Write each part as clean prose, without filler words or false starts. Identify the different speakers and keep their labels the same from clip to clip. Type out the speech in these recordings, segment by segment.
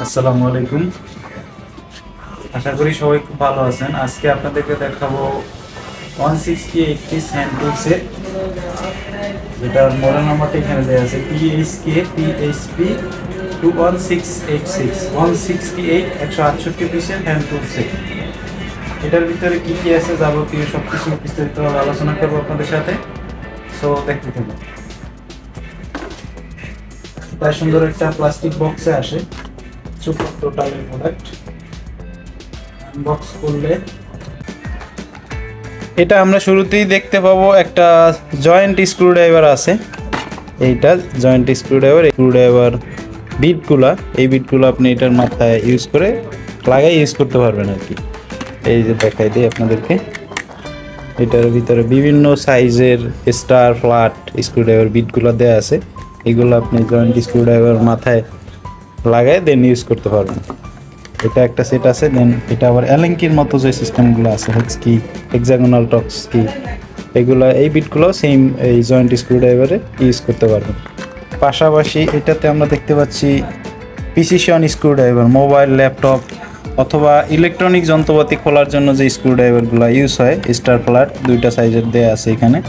Speaker 1: আসসালামু আলাইকুম। আশা করি সবাই খুব ভালো আছেন। আজকে আপনাদেরকে দেখাবো 160 হ্যান্ড টুলসের, যেটার মডেল নাম্বারটা এখানে দেওয়া আছে PHK PHP 21686 168 168 পিসের হ্যান্ড টুলসের। এটার ভিতরে কি কি আছে যাবতীয় সবকিছু বিস্তারিত আলোচনা করবো আপনাদের সাথে। সো দেখতে থাকুন। এটা সুন্দর একটা প্লাস্টিক বক্সে আসে, সুপার টোটালের প্রোডাক্ট। আনবক্স করলে এটা আমরা শুরুতেই দেখতে পাবো একটা জয়েন্ট স্ক্রুড্রাইভার আছে। এইটা জয়েন্ট স্ক্রুড্রাইভার বিটগুলা, এই বিটগুলো আপনি এটার মাথায় ইউজ করে লাগাই ইউজ করতে পারবেন আর কি। এই যে দেখাই দিই আপনাদেরকে, এটার ভিতরে বিভিন্ন সাইজের স্টার ফ্ল্যাট স্ক্রুড্রাইভার বিটগুলো দেওয়া আছে। এগুলো আপনি জয়েন্ট স্ক্রুড্রাইভার মাথায় লাগাই দেন ইউজ করতে পারবেন। এটা একটা সেট আছে। দেন এটা আবার অ্যালেঙ্কির মতো যে সিস্টেমগুলো আছে, হেক্স কি, হেক্সাগোনাল টক্স কি, এগুলো এই বিটগুলো সেম এই জয়েন্ট স্ক্রুড্রাইভারে ইউজ করতে পারবেন। পাশাপাশি এটাতে আমরা দেখতে পাচ্ছি প্রিসিশন স্ক্রুড্রাইভার, মোবাইল, ল্যাপটপ অথবা ইলেকট্রনিক যন্ত্রপাতি খোলার জন্য যে স্ক্রুড্রাইভারগুলো ইউজ হয়, স্টার ফ্ল্যাট দুইটা সাইজের দেয়া আছে এখানে,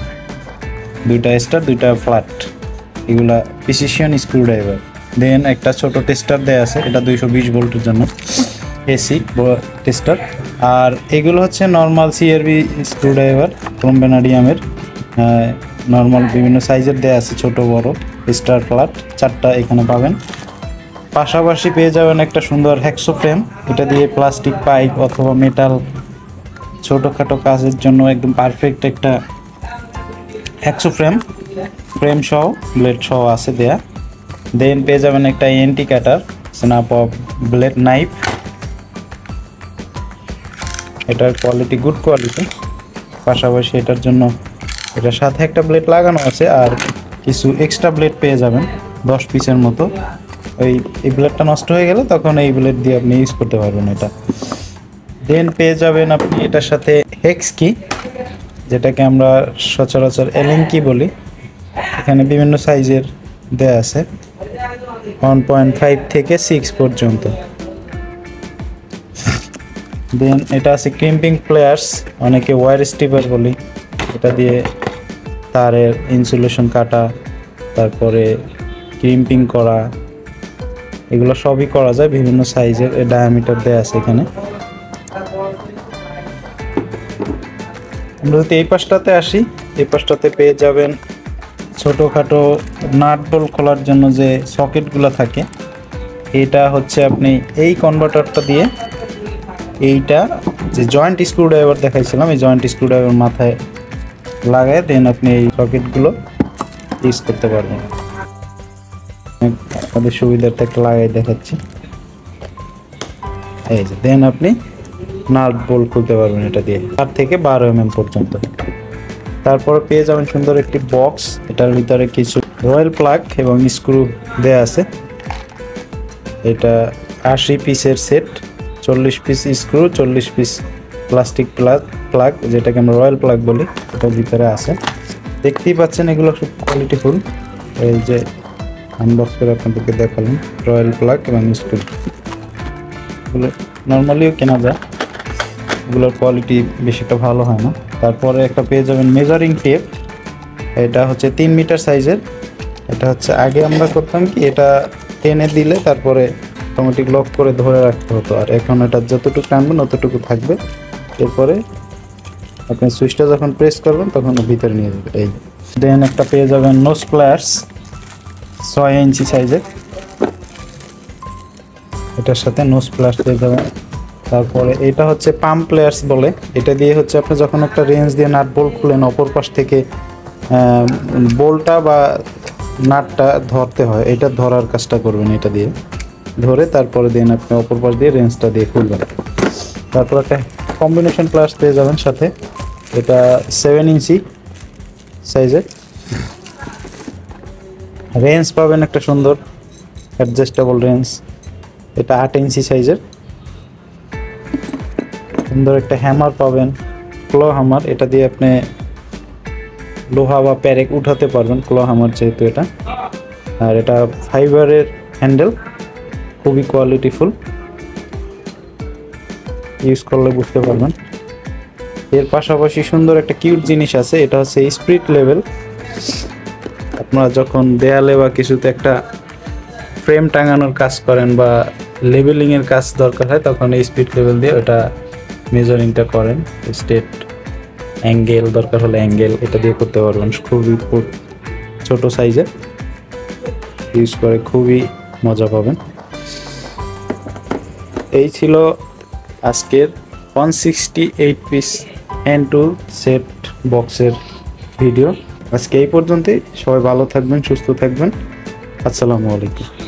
Speaker 1: দুইটা স্টার দুইটা ফ্ল্যাট, এগুলা প্রিসিশন স্ক্রুড্রাইভার। দেন একটা ছোট টেস্টার দেয়া আছে, এটা 220 ভোল্টের জন্য এসি টেস্টার। আর এগুলো হচ্ছে নর্মাল সিআরবি স্ক্রুড্রাইভার, ক্রোমবেনাডিয়ামের নর্মাল বিভিন্ন সাইজের দেয়া আছে, ছোট বড় স্টার ফ্ল্যাট চারটা এখানে পাবেন। পাশাপাশি পেয়ে যাবেন একটা সুন্দর হ্যাক্সো ফ্রেম, এটা দিয়ে প্লাস্টিক পাইপ অথবা মেটাল ছোটোখাটো কাজের জন্য একদম পারফেক্ট একটা হ্যাক্সো ফ্রেম সহ ব্লেড সহ আছে দেয়া। দেন পেয়ে যাবেন একটা anti cutter, snap off blade knife, এটার কোয়ালিটি গুড কোয়ালিটি। পাশাপাশি এটার জন্য এটার সাথে একটা ব্লেড লাগানো আছে, আর কিছু এক্সট্রা ব্লেড পেয়ে যাবেন 10 পিসের মতো। এই ব্লেডটা নষ্ট হয়ে গেলে তখন এই ব্লেড দিয়ে আপনি ইউজ করতে পারবেন এটা। দেন পেয়ে যাবেন আপনি এটার সাথে হেক্স কি, যেটাকে আমরা সচরাচর এলেঙ্কি বলি। এখানে বিভিন্ন সাইজের দেয়া আছে, 1.5 থেকে 6 পর্যন্ত। দেন এটা আছে ক্রিম্পিং প্লেয়ার্স, অনেকে ওয়্যার স্টিপার বলি। এটা দিয়ে তারের ইনসুলেশন কাটা, তারপরে ক্রিম্পিং করা, এগুলো সবই করা যায়। বিভিন্ন সাইজের ডায়ামিটার দেয়া আছে এখানে। আমরা যদি এই পাশটাতে আসি, এই পাশটাতে পেয়ে যাবেন ছোটোখাটো নাট বোল্ট খোলার জন্য যে সকেটগুলো থাকে। এটা হচ্ছে আপনি এই কনভার্টারটা দিয়ে এইটা যে জয়েন্ট স্ক্রুড্রাইভার দেখাইছিলাম, এই জয়েন্ট স্ক্রুড্রাইভার মাথায় লাগায় দেন আপনি এই সকেটগুলো ইউজ করতে পারবেন। আপনাদের সুবিধার্থে একটা লাগাই দেখাচ্ছি, এই যে। দেন আপনি নাট বোল্ট খুলতে পারবেন এটা দিয়ে 8 থেকে 12 mm পর্যন্ত। তারপর পেয়ে যাবেন সুন্দর একটি বক্স, এটার ভিতরে কিছু রয়্যাল প্লাগ এবং স্ক্রু দেয়া আছে। এটা 80 পিসের set, 40 piece screw, 40 piece plastic plug, যেটাকে আমরা রয়্যাল প্লাগ বলি, এটার ভিতরে আছে। দেখতেই পাচ্ছেন এগুলো খুব কোয়ালিটিফুল। এই যে আনবক্স করে আপনাদেরকে দেখালাম রয়্যাল প্লাগ এবং স্ক্রু, এগুলো নর্মালিও কেনা যায়, এগুলোর কোয়ালিটি বেশি একটা ভালো হয় না। তারপরে একটা পেয়ে যাবেন মেজারিং টেপ, এটা হচ্ছে 3 মিটার সাইজের। এটা হচ্ছে আগে আমরা করতাম কি, এটা টেনে দিলে তারপরে অটোমেটিক লক করে ধরে রাখতে হতো, আর এখন এটা যতটুকু টানবেন ততটুকু থাকবে। এরপরে আপনি সুইচটা যখন প্রেস করবেন তখন ভিতরে নিয়ে যাবে। এই দেন একটা পেয়ে যাবেন নোজ প্লায়ার্স 6 ইঞ্চি সাইজের, এটার সাথে নোজ প্লায়ার্স পেয়ে যাবেন। তারপরে এটা হচ্ছে পাম্প প্লেয়ার্স বলে, এটা দিয়ে হচ্ছে আপনি যখন একটা রেঞ্জ দিয়ে নাট বোল্ট খুলেন, অপর পাশ থেকে বোল্টটা বা নাটটা ধরতে হয়, এটা ধরার কাজটা করবেন। এটা দিয়ে ধরে তারপরে দিন আপনি অপর পাশ দিয়ে রেঞ্জটা দিয়ে খুলবেন। তারপর একটা কম্বিনেশন প্লায়ার্স পেয়ে যাবেন সাথে, এটা 7 ইঞ্চি সাইজের। রেঞ্জ পাবেন একটা সুন্দর অ্যাডজাস্টেবল রেঞ্জ, এটা 8 ইঞ্চি সাইজের। সুন্দর একটা হ্যামার পাবেন, ক্লো হ্যামার, এটা দিয়ে আপনি লোহা বা প্যারেক উঠাতে পারবেন, ক্লো হ্যামার যেহেতু এটা। আর এটা ফাইবারের হ্যান্ডেল, খুবই কোয়ালিটিফুল, ইউজ করলে বুঝতে পারবেন। এর পাশাপাশি সুন্দর একটা কিউট জিনিস আছে, এটা হচ্ছে স্পিরিট লেভেল। আপনারা যখন দেয়ালে বা কিছুতে একটা ফ্রেম টাঙানোর কাজ করেন বা লেবেলিং এর কাজ দরকার হয়, তখন এই স্পিরিট লেভেল দিয়ে ওটা মেজারিংটা করেন। স্টেট অ্যাঙ্গেল দরকার হলে অ্যাঙ্গেল এটা দিয়ে করতে পারবেন। খুবই ছোট সাইজের, ইউজ করে খুবই মজা পাবেন। এই ছিল আজকের 168 পিস হ্যান্ড টুল সেট বক্সের ভিডিও। আজকে এই পর্যন্তই। সবাই ভালো থাকবেন, সুস্থ থাকবেন। আসসালামু আলাইকুম।